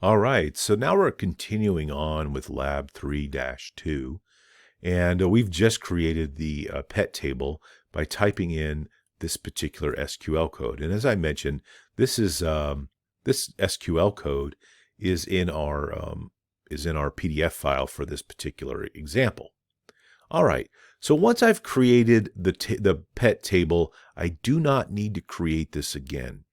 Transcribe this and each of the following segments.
All right, so now we're continuing on with Lab 3-2, and we've just created the pet table by typing in this particular SQL code. And as I mentioned, this SQL code is in our PDF file for this particular example. All right, so once I've created the pet table, I do not need to create this again.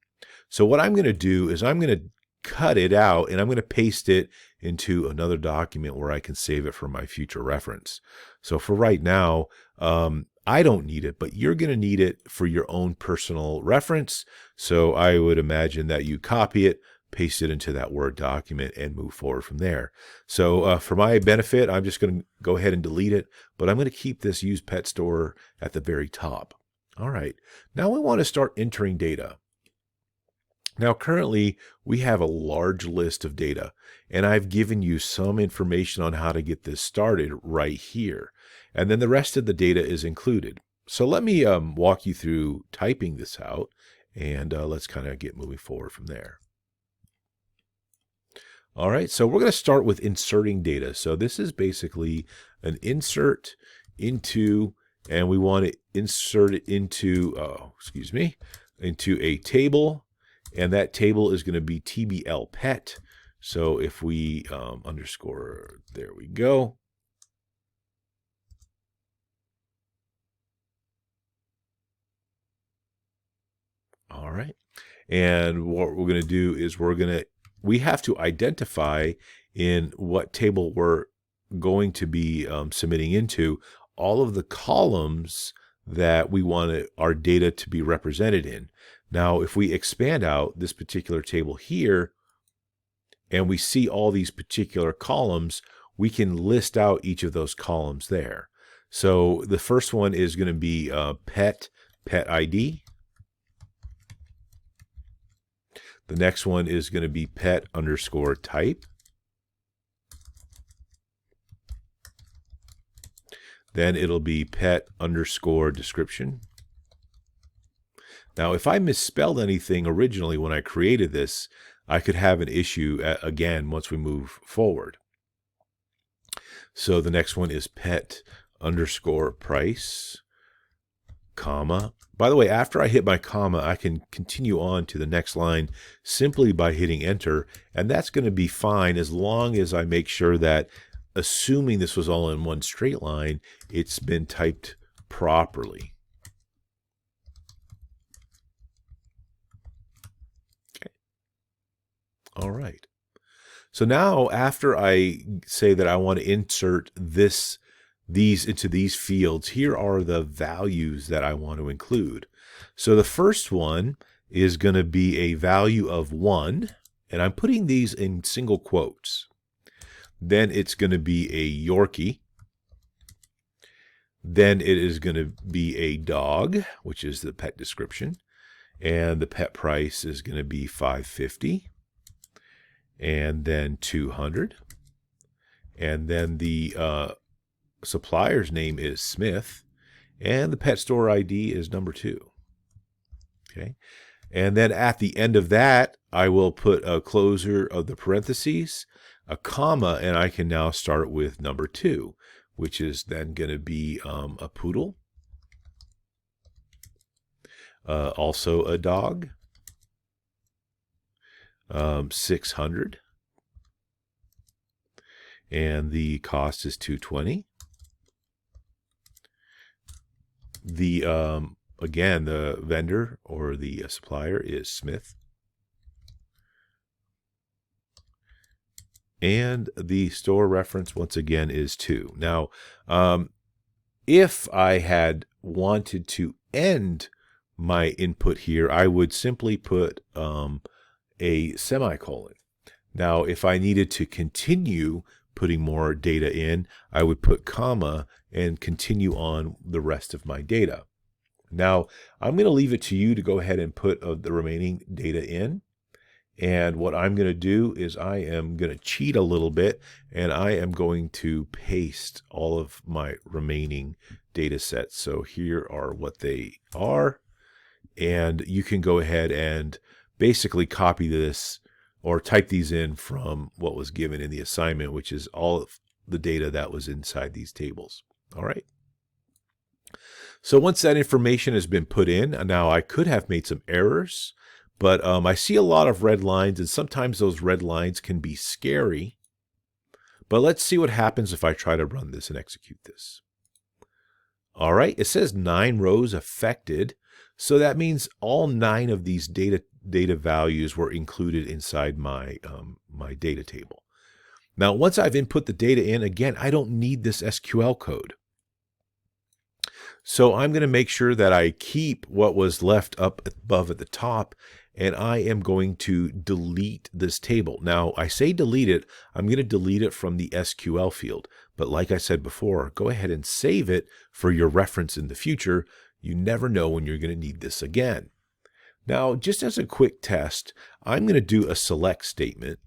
So what I'm going to do is I'm going to cut it out and I'm going to paste it into another document where I can save it for my future reference. So for right now, I don't need it, but you're going to need it for your own personal reference. So I would imagine that you copy it, paste it into that Word document, and move forward from there. So for my benefit, I'm just going to go ahead and delete it, but I'm going to keep this use pet store at the very top. All right, now we want to start entering data. Now, currently, we have a large list of data, and I've given you some information on how to get this started right here. And then the rest of the data is included. So let me walk you through typing this out, and let's kind of get moving forward from there. All right, so we're going to start with inserting data. So this is basically an insert into, and we want to insert it into, into a table. And that table is going to be TBL pet. So if we underscore, there we go. All right. And what we're going to do is we have to identify in what table we're going to be submitting into all of the columns that we want our data to be represented in. Now, if we expand out this particular table here and we see all these particular columns, we can list out each of those columns there. So the first one is going to be pet ID. The next one is going to be pet underscore type. Then it'll be pet underscore description. Now, if I misspelled anything originally when I created this, I could have an issue again once we move forward. So the next one is pet underscore price, comma. By the way, after I hit my comma, I can continue on to the next line simply by hitting enter, and that's going to be fine as long as I make sure that, assuming this was all in one straight line, it's been typed properly. All right. So now after I say that I want to insert these into these fields, here are the values that I want to include. So the first one is going to be a value of 1, and I'm putting these in single quotes. Then it's going to be a Yorkie. Then it is going to be a dog, which is the pet description, and the pet price is going to be $5.50. And then 200, and then the supplier's name is Smith, and the pet store ID is number 2. Okay, and then at the end of that, I will put a closer of the parentheses, a comma, and I can now start with number 2, which is then going to be a poodle, also a dog. 600, and the cost is $220. The again, the vendor or the supplier is Smith, and the store reference once again is 2. Now, if I had wanted to end my input here, I would simply put a semicolon. Now, if I needed to continue putting more data in, I would put comma and continue on the rest of my data. Now, I'm going to leave it to you to go ahead and put the remaining data in. And what I'm going to do is I am going to cheat a little bit, and I am going to paste all of my remaining data sets. So here are what they are. And you can go ahead and basically copy this or type these in from what was given in the assignment, which is all of the data that was inside these tables. All right. So once that information has been put in, now I could have made some errors, but I see a lot of red lines, and sometimes those red lines can be scary. But let's see what happens if I try to run this and execute this. All right, it says 9 rows affected. So that means all 9 of these data values were included inside my, my data table. Now, once I've input the data in, again, I don't need this SQL code. So I'm going to make sure that I keep what was left up above at the top, and I am going to delete this table. Now, I say delete it, I'm going to delete it from the SQL field. But like I said before, go ahead and save it for your reference in the future. You never know when you're going to need this again. Now, just as a quick test, I'm going to do a select statement.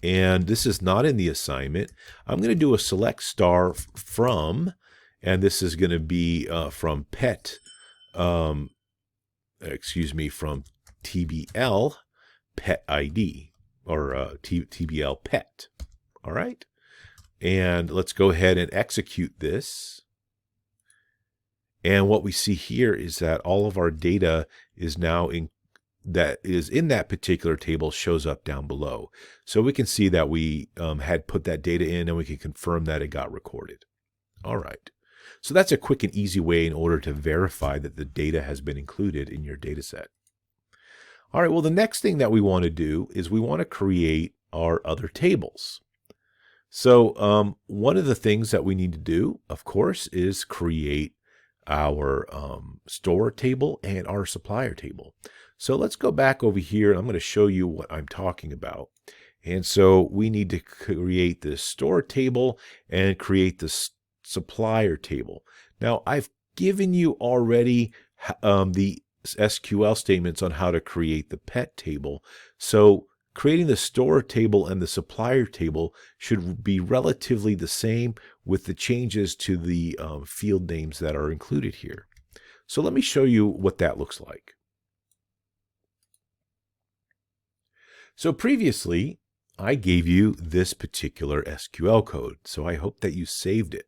And this is not in the assignment. I'm going to do a select star from, and this is going to be from pet, from TBL pet ID, or TBL pet. All right. And let's go ahead and execute this. And what we see here is that all of our data is now in that particular table shows up down below. So we can see that we had put that data in, and we can confirm that it got recorded. All right. So that's a quick and easy way in order to verify that the data has been included in your data set. All right, well, the next thing that we want to do is we want to create our other tables. So one of the things that we need to do, of course, is create our store table and our supplier table. So let's go back over here. I'm going to show you what I'm talking about. And so we need to create this store table and create this supplier table. Now, I've given you already the SQL statements on how to create the pet table. So creating the store table and the supplier table should be relatively the same, with the changes to the field names that are included here. So let me show you what that looks like. So previously, I gave you this particular SQL code, so I hope that you saved it.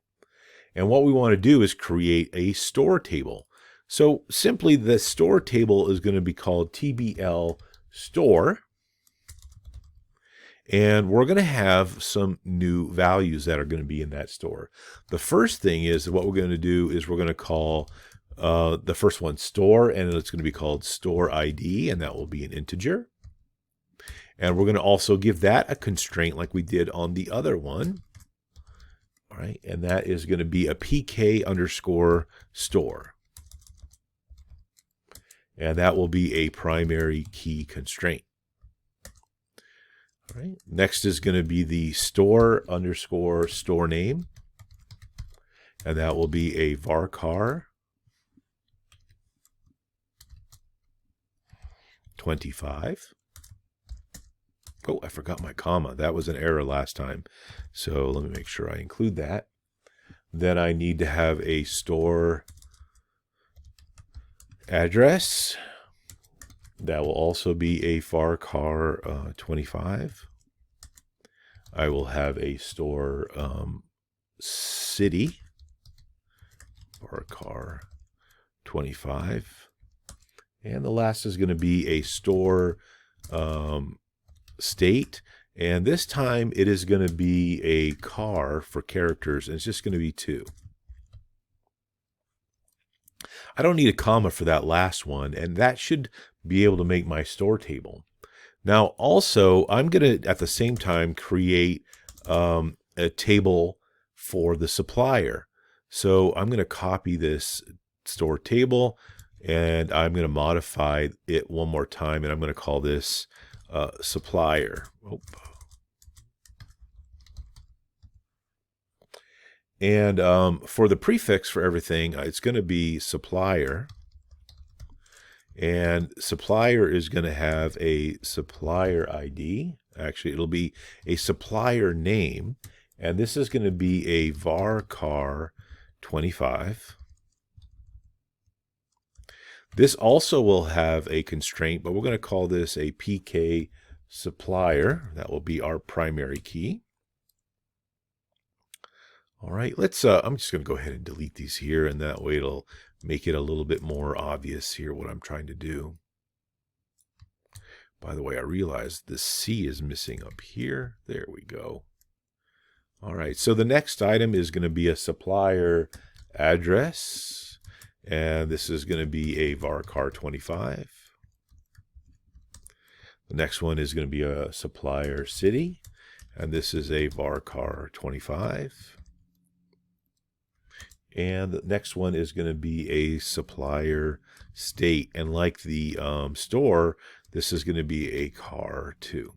And what we want to do is create a store table. So simply, the store table is going to be called TBL store. And we're going to have some new values that are going to be in that store. The first thing is, what we're going to do is we're going to call the first one store, and it's going to be called store ID, and that will be an integer. And we're going to also give that a constraint like we did on the other one. All right, and that is going to be a PK underscore store. And that will be a primary key constraint. All right, next is going to be the store underscore store name. And that will be a varchar 25. Oh, I forgot my comma. That was an error last time. So let me make sure I include that. Then I need to have a store address. That will also be a varchar 25. I will have a store city, varchar 25. And the last is going to be a store state, and this time it is going to be a car for characters, and it's just going to be 2. I don't need a comma for that last one, and that should be able to make my store table. Now also, I'm going to at the same time create a table for the supplier. So I'm going to copy this store table, and I'm going to modify it one more time, and I'm going to call this supplier. Oh. And for the prefix for everything, it's going to be supplier. And supplier is going to have a supplier ID. Actually, it'll be a supplier name. And this is going to be a varchar 25. This also will have a constraint, but we're going to call this a PK supplier. That will be our primary key. All right, I'm just going to go ahead and delete these here, and that way it'll make it a little bit more obvious here what I'm trying to do. By the way, I realized the C is missing up here. There we go. All right, so the next item is going to be a supplier address, and this is going to be a varchar 25. The next one is going to be a supplier city, and this is a varchar 25. And the next one is going to be a supplier state, and like the store, this is going to be a car 2.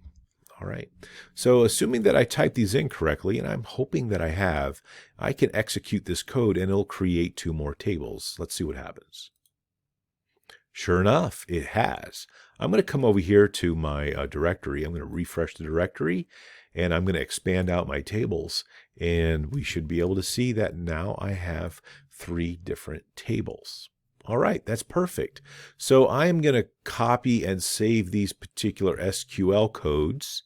All right, so assuming that I typed these in correctly, and I'm hoping that I have, I can execute this code and it'll create 2 more tables. Let's see what happens. Sure enough, it has. I'm going to come over here to my directory. I'm going to refresh the directory, and I'm going to expand out my tables, and we should be able to see that now I have 3 different tables. All right, that's perfect. So I'm going to copy and save these particular SQL codes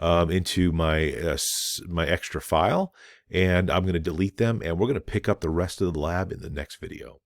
into my my extra file, and I'm going to delete them, and we're going to pick up the rest of the lab in the next video.